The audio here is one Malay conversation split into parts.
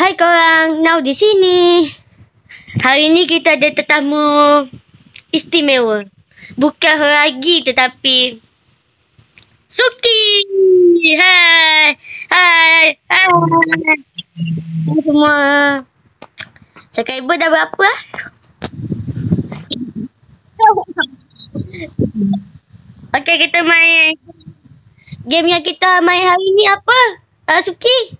Hai korang, Now di sini. Hari ni kita ada tetamu istimewa. Bukan lagi tetapi Suki. Hai. Hai. Hai. Hai semua. Subscriber dah berapa? Okey, kita main. Game yang kita main hari ni apa? Suki?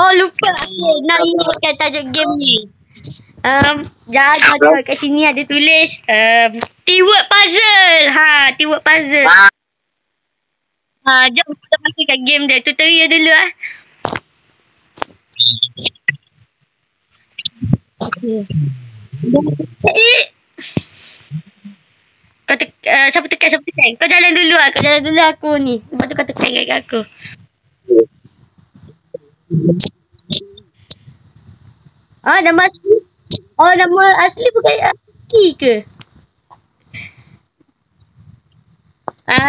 Oh, lupa. Okay, nak ingatkan tajuk game ni. Jangan kat sini ada tulis keyword puzzle. Keyword puzzle. Jom kita masuk kat game dia. Tutorial dulu Okay. Kau siapa tekan? Kau jalan dulu Kau jalan dulu aku ni. Lepas tu kau tekan kat aku. Nama asli. Nama asli bukan Suki ke?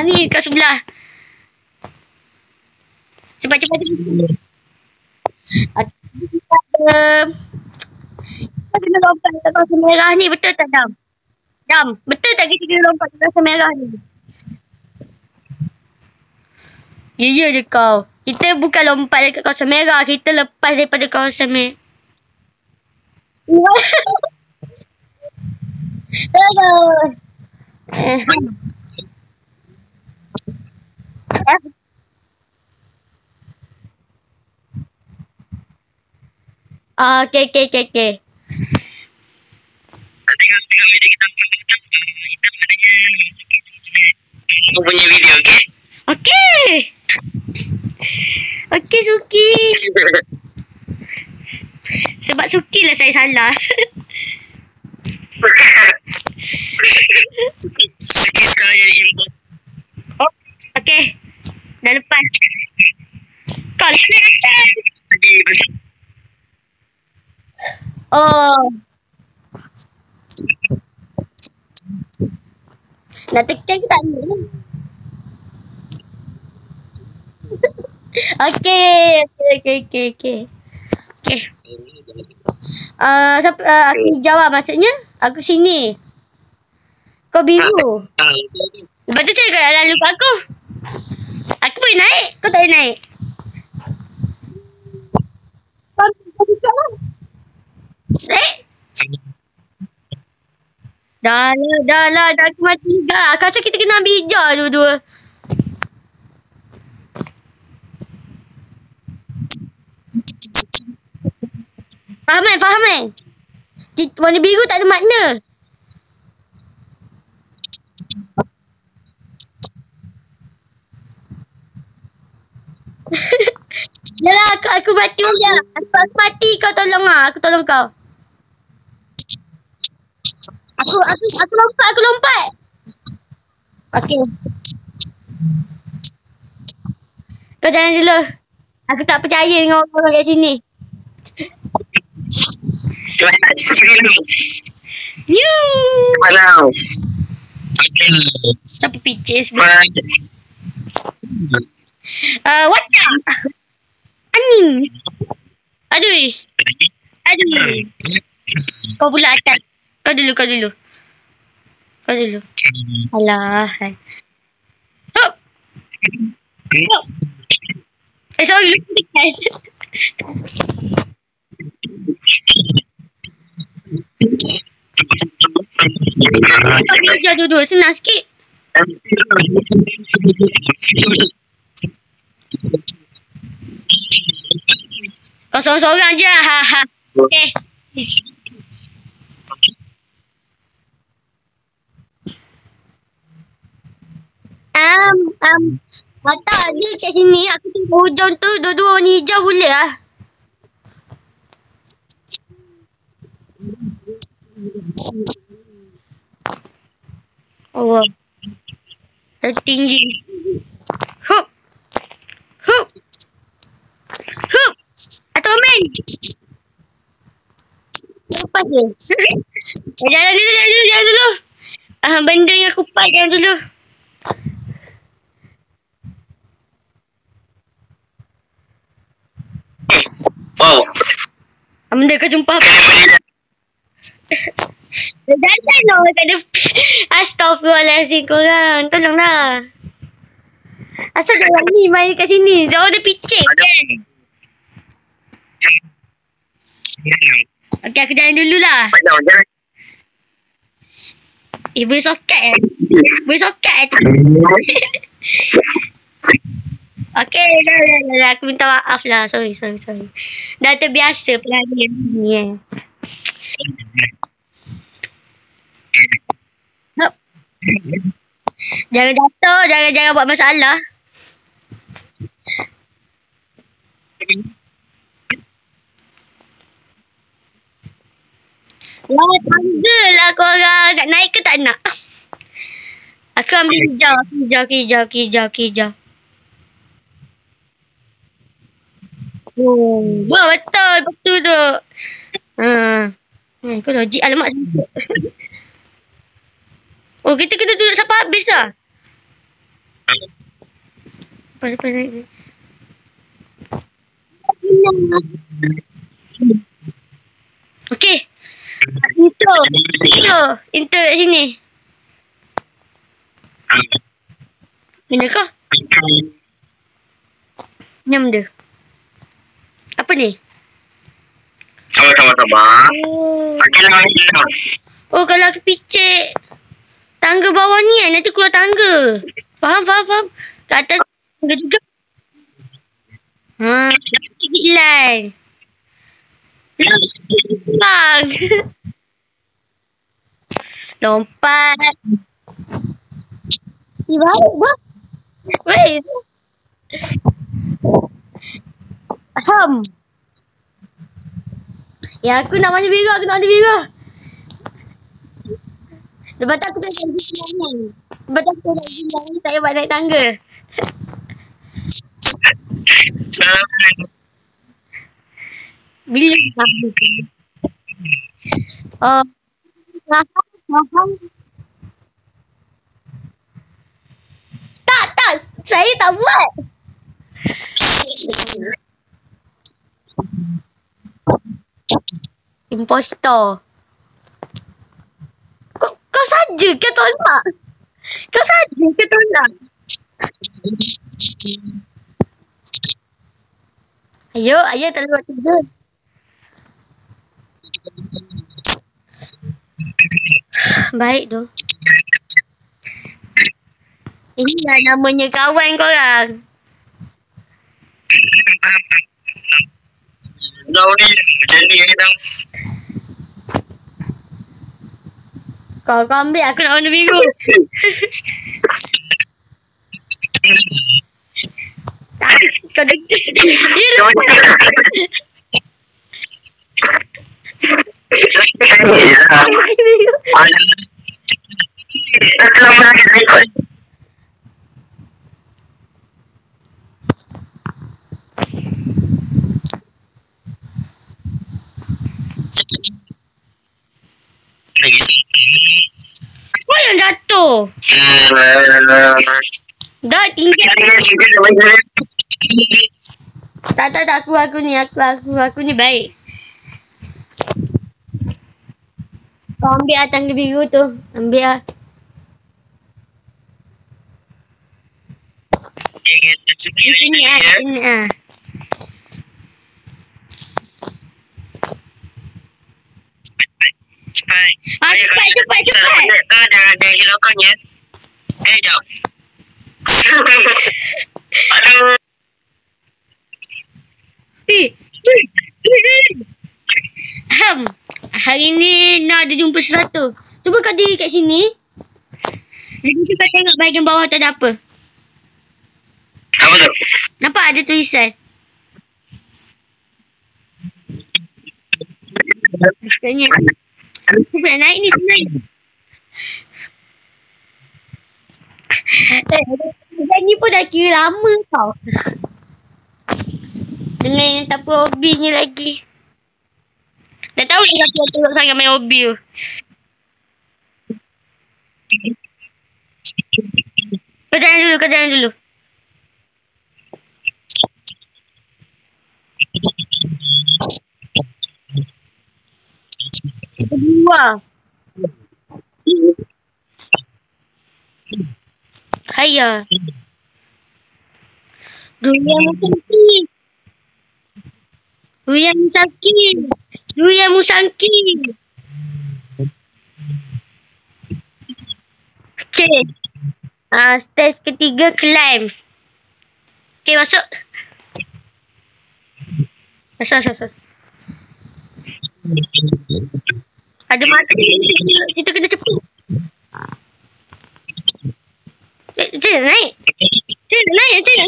Ni kat sebelah. Cepat. Kita kena lompat kat kawasan merah ni. Betul tak, Dam? Betul tak kita kena lompat kat kawasan merah ni? Ya je kau. Kita bukan lompat dekat kawasan merah. Kita lepas daripada kawasan merah. Okay. Tengok video kita. Kita punya video, okay? Okay, Suki. Sebab Suki lah saya salah. Suki sekarang jadi info. Okay. Dah lepas. Kau lah. Nak tekan ke tak ni? Okay. Siapa aku jawab maksudnya? Aku sini. Kau biru. Lepas tu cakap lalu kat aku. Aku boleh naik. Kau tak boleh naik. Dah lah. Aku mati juga. Aku rasa kita kena ambil hijau dua-dua. Faham. Warna biru tak ada makna. Yalah, aku mati je. Aku mati, kau tolong Aku tolong kau. Aku lompat. Okay. Kau jalan dulu. Aku tak percaya dengan orang kat sini. Malam. Siapa picture sebelah? What's Angin. Aduh. Kau pula atas. Kau dulu. Alah. Hop. Sorry. Dua-dua. Senang sikit. Kau sorang-sorang je. Okay. Tak dia kat sini. Aku tengok hujung tu. Dua-dua warna hijau boleh lah. Allah. Tertinggi. Hup. Atau main. Lepas je. Jalan dulu. Benda yang aku kupas jalan dulu. Wow. Benda kau jumpa apa? Jangan lah kat depan. Astaghfirullahaladzim korang. Tolonglah. Asal orang ni main kat sini? Jauh dia picit kan? Okey, aku jalan dululah. Boleh sokat Boleh sokat tu. Okey, dah. Aku minta maaf lah. Sorry. Dah terbiasa pelarian ni kan. Hop. Jangan jatuh, jangan buat masalah. Wah, tangga lah korang. Nak naik ke tak nak? Aku ambil hijau. Oh, wah, betul tu. Kau logik alamak. Oh, kita kena duduk sampai habis lah. Lepas naik. Okey. Intro kat sini. Mana kau? Ni benda. Apa ni? Sabar. Oh, kalau aku picit tangga bawah ni kan, nanti keluar tangga. Faham. Kat atas tangga juga. Sikit line. Lompat. Baik. Ya, aku nak warna biru. Lepas tu aku tak nak jalan. Tak payah buat naik tangga. Bila faham. Tak, saya tak buat. Impostor. Kau saja ke tolak? Ayo tak buat tidur. Baik tu. Inilah namanya kawan korang. Kau ni macam ni kan? Kau ambil, aku nak warna biru. Kau dah... Kau yang jatuh. Dah tinggal. Tak, aku ni baik. Kau ambil lah tangga biru tu. Ambil lah. Sini lah. Cepat. Ada hilangkan ya. Jom. Aduh. Hari ni nak ada jumpa sesuatu. Cuba kau diri kat sini. Jadi kita tengok bahagian bawah tu ada apa. Apa tu? Nampak ada tulisan. Sebenarnya aku nak naik ni senang. Ni pun dah kira lama tau. Dengan yang tak apa hobinya lagi. Dah tahu dah aku tengok sangat main hobi tu. Kau jalan dulu. Kedua. Haya. Durian musangki. Durian musangki. Durian musangki. Okay. Stage ketiga climb. Okay, masuk. Masuk. Ada mati. Kita kena cepat. Dia nak naik. Dia nak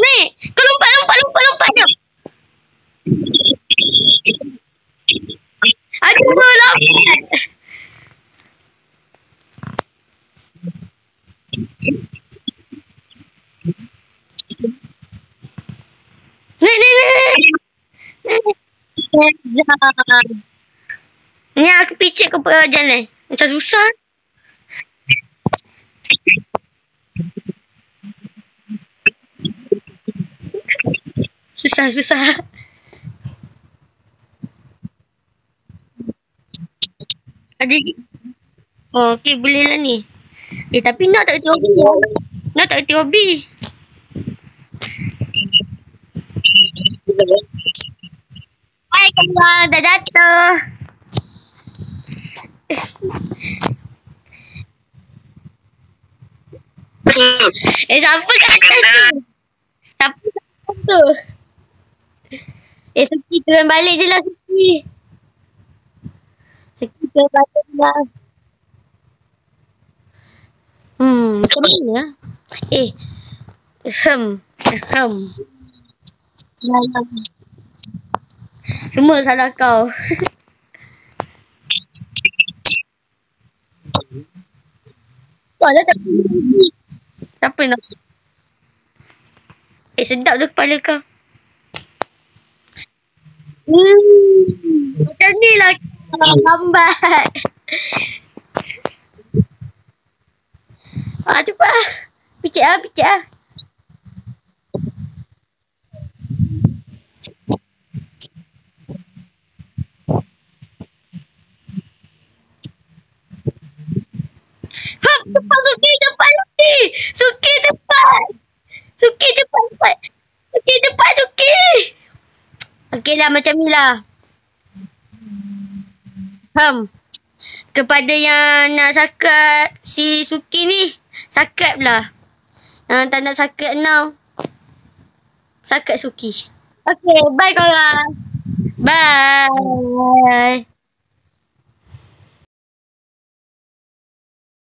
naik. Kau lompat jom. Aduh, lompat. Naik. Ni aku picit kau jalan. Macam susah. Susah. Ada. Oh, okey, boleh lah ni. Tapi nak tak kerti hobi. Nak tak kerti hobi. Hai, kawan. Dah jatuh. Siapa kat atas tu? Siapa kat atas tu? Suki turun balik je lah, Suki. Suki turun balik je lah. Macam mana? Semua salah kau. Kau dah tak pergi. Siapa nak? Sedap tu kepala kau. Macam ni lah kau lambat. Cepat lah. Picit lah. Cepat Suki, cepat. Suki, cepat. Okey lah, macam ni lah. Kepada yang nak subscribe si Suki ni, subscribe lah. Yang tak nak subscribe now, subscribe Suki. Okay, bye korang. Bye.